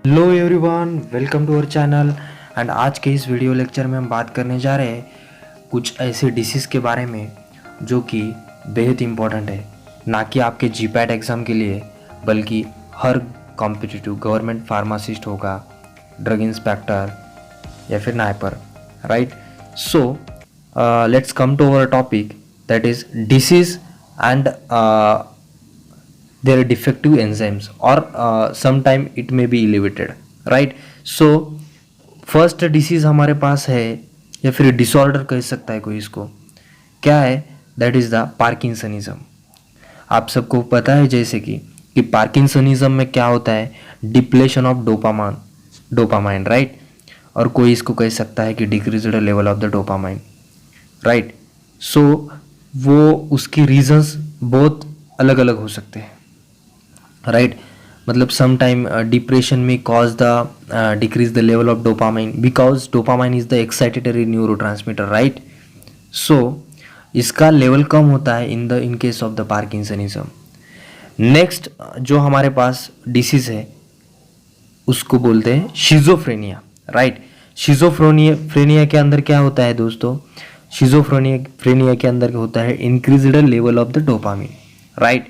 Hello everyone, welcome to our channel. And आज के इस वीडियो लेक्चर में हम बात करने जा रहे हैं कुछ ऐसे डिसीज़ के बारे में जो कि बेहद इम्पोर्टेंट है, ना कि आपके जीपैट एग्ज़ाम के लिए बल्कि हर कॉम्पिटिटिव गवर्नमेंट फार्मासिस्ट होगा, ड्रग इंस्पेक्टर या फिर NIPER, right. So let's come to our topic, that is disease and their defective enzymes, or sometime it may be elevated, right. So first disease हमारे पास है या फिर डिसऑर्डर कह सकता है कोई, इसको क्या है, दैट इज़ द पार्किंसनिज्म। आप सबको पता है जैसे कि पार्किंसनिज्म में क्या होता है, डिप्लेशन ऑफ डोपामाइन, राइट। और कोई इसको कह सकता है कि decreased level of the dopamine, right. So वो उसकी रीजंस बहुत अलग अलग हो सकते हैं, राइट। मतलब सम टाइम डिप्रेशन में cause the decrease the level of dopamine because dopamine is the excitatory neurotransmitter, right. So इसका लेवल कम होता है in case of the parkinsonism. Next जो हमारे पास डिसीज है उसको बोलते हैं शिजोफ्रेनिया, राइट। शिजोफ्रेनिया के अंदर क्या होता है दोस्तों, शिजोफ्रेनिया के अंदर होता है increased level of the dopamine, right.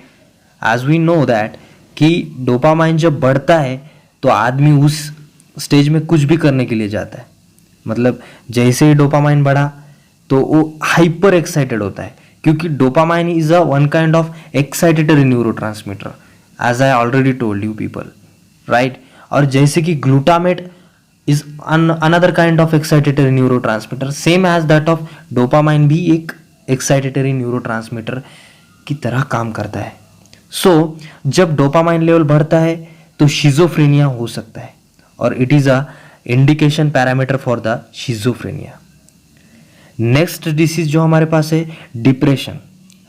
As we know that कि डोपामाइन जब बढ़ता है तो आदमी उस स्टेज में कुछ भी करने के लिए जाता है। मतलब जैसे ही डोपामाइन बढ़ा तो वो हाइपर एक्साइटेड होता है, क्योंकि dopamine is a one kind of excitatory neurotransmitter, as I already told you people, right. और जैसे कि glutamate is another kind of excitatory neurotransmitter, same as that of dopamine भी एक एक्साइटेटरी न्यूरोट्रांसमीटर की तरह काम करता है। सो जब डोपामाइन लेवल बढ़ता है तो शिजोफ्रेनिया हो सकता है, और it is a indication parameter for the schizophrenia. Next disease जो हमारे पास है depression.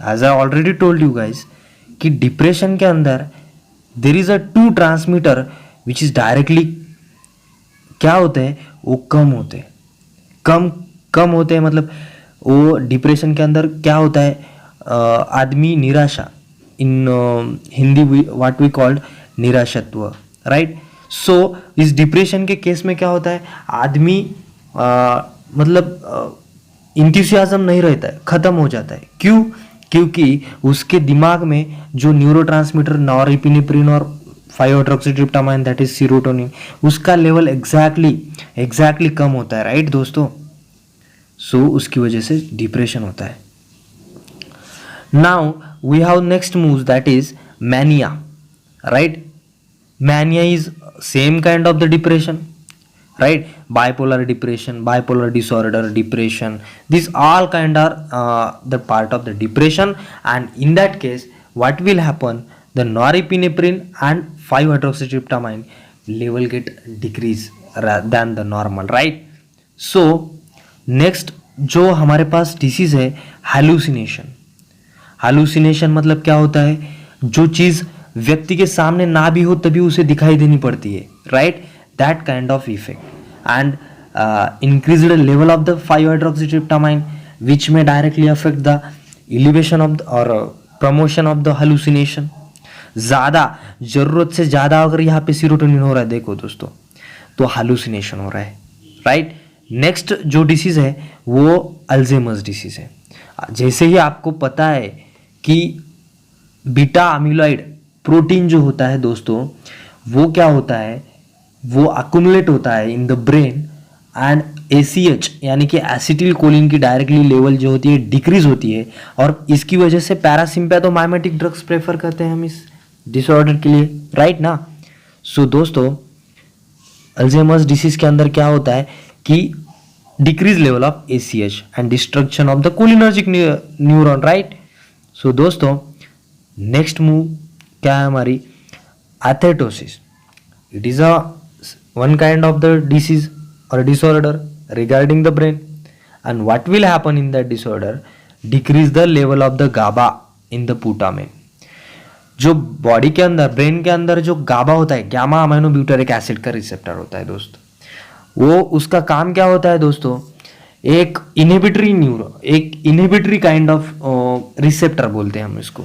As I already told you guys कि डिप्रेशन के अंदर there is a two transmitter which is directly क्या होते हैं, वो कम होते हैं, कम होते हैं। मतलब वो डिप्रेशन के अंदर क्या होता है, आदमी निराशा, in Hindi what we called निराशत्व, राइट। सो इस डिप्रेशन के केस में क्या होता है, आदमी मतलब इंथुसियाज्म नहीं रहता है, खत्म हो जाता है। क्यों? क्योंकि उसके दिमाग में जो न्यूरोट्रांसमीटर नॉरएपिनेफ्रिन और 5-हाइड्रोक्सीट्रिप्टामाइन दैट इज सीरोटोनिन, उसका लेवल एग्जैक्टली कम होता है, राइट दोस्तों। सो उसकी वजह से डिप्रेशन होता है। Now we have next moves, that is mania, right. Mania is same kind of the depression, right. Bipolar depression, bipolar disorder, depression, these all kind are the part of the depression. And in that case what will happen, the norepinephrine and 5-hydroxytryptamine level get decrease than the normal, right. So next जो हमारे पास disease है hallucination। Hallucination मतलब क्या होता है, जो चीज व्यक्ति के सामने ना भी हो तभी उसे दिखाई देनी पड़ती है, right, that kind of effect. And increased level of the five hydroxytryptamine which में directly affect the elevation of और प्रमोशन ऑफ द हालुसिनेशन। ज्यादा जरूरत से ज्यादा अगर यहाँ पे सीरोटोनिन हो रहा है, देखो दोस्तों, तो हालुसिनेशन हो रहा है, राइट। नेक्स्ट जो डिसीज है वो अल्जाइमर्स डिसीज है। जैसे ही आपको पता है कि बीटा अमीलॉइड प्रोटीन जो होता है दोस्तों, वो क्या होता है, वो अकुमुलेट होता है in the brain, and ACH यानी कि एसिटिल कोलिन की डायरेक्टली लेवल जो होती है डिक्रीज होती है, और इसकी वजह से पैरासिम्पैथोमाइमेटिक ड्रग्स प्रेफर करते हैं हम इस डिसऑर्डर के लिए, राइट ना। सो दोस्तों अल्जाइमर्स डिसीज के अंदर क्या होता है कि decrease level of ACH and destruction of the cholinergic neuron, right. So दोस्तों नेक्स्ट मूव क्या है हमारी, athetosis. It is a one kind of the disease और disorder regarding the brain, and what will happen in that disorder, decrease the level of the GABA in the putamen. जो body के अंदर, brain के अंदर जो GABA होता है, gamma amino butyric acid का रिसेप्टर होता है दोस्त, वो उसका काम क्या होता है दोस्तों, एक इनहिबिटरी काइंड ऑफ रिसेप्टर बोलते हैं हम इसको,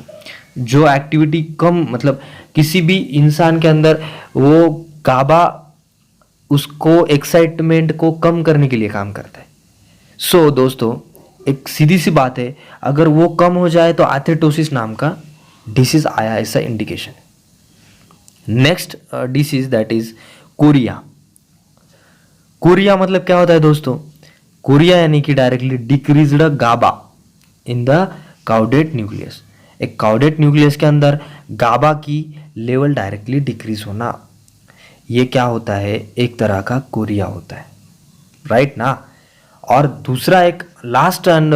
जो एक्टिविटी कम, मतलब किसी भी इंसान के अंदर वो गाबा उसको एक्साइटमेंट को कम करने के लिए काम करता है। सो दोस्तों, एक सीधी सी बात है, अगर वो कम हो जाए तो एथेटोसिस नाम का डिसीज आया, ऐसा indication. Next disease that is chorea. Chorea मतलब क्या होता है दोस्तों? कोरिया यानी कि directly decreased GABA in the caudate nucleus. एक काउडेट न्यूक्लियस के अंदर गाबा की लेवल डायरेक्टली डिक्रीज होना, ये क्या होता है? एक तरह का कोरिया होता है, राइट ना। और दूसरा एक last and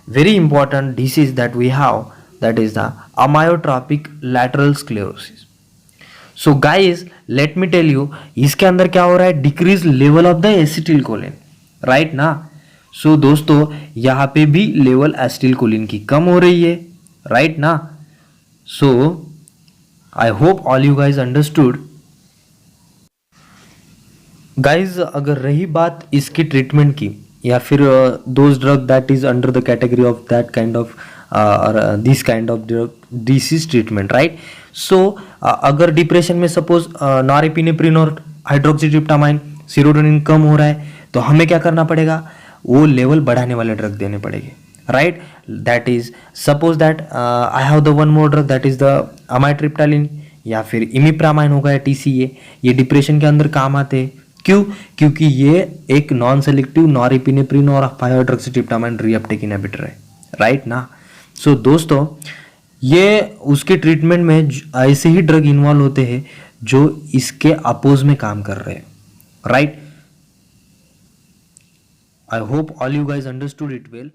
very important disease that we have, that is the amyotrophic lateral sclerosis. So guys, let me tell you, इसके अंदर क्या हो रहा है? Decrease level of the acetylcholine, right ना। सो दोस्तों, यहाँ पे भी लेवल एसिटिल कोलिन की कम हो रही है, राइट ना। So I hope all you guys understood. Guys, अगर रही बात इसकी ट्रीटमेंट की, या फिर those drug that is under the category of that kind of this kind of disease treatment, right. So अगर डिप्रेशन में सपोज नॉरएपिनेफ्रिन और हाइड्रोक्सीट्रिप्टामाइन, सीरोटोनिन कम हो रहा है, तो हमें क्या करना पड़ेगा? वो लेवल बढ़ाने वाले ड्रग देने पड़ेंगे, right. That is suppose that I have the one more drug that is the amitriptyline, या फिर इमिप्रामाइन होगा या टीसीए। ये डिप्रेशन के अंदर काम आते हैं। क्यों? क्योंकि ये एक नॉन सेलेक्टिव नॉरएपिनेफ्रिन और 5-हाइड्रोक्सीट्रिप्टामाइन रीअपटेक इनहिबिटर है, राइट ना। सो दोस्तों, ये उसके ट्रीटमेंट में ऐसे ही ड्रग इन्वॉल्व होते हैं जो इसके अपोज में काम कर रहे हैं, right. I hope all you guys understood it well.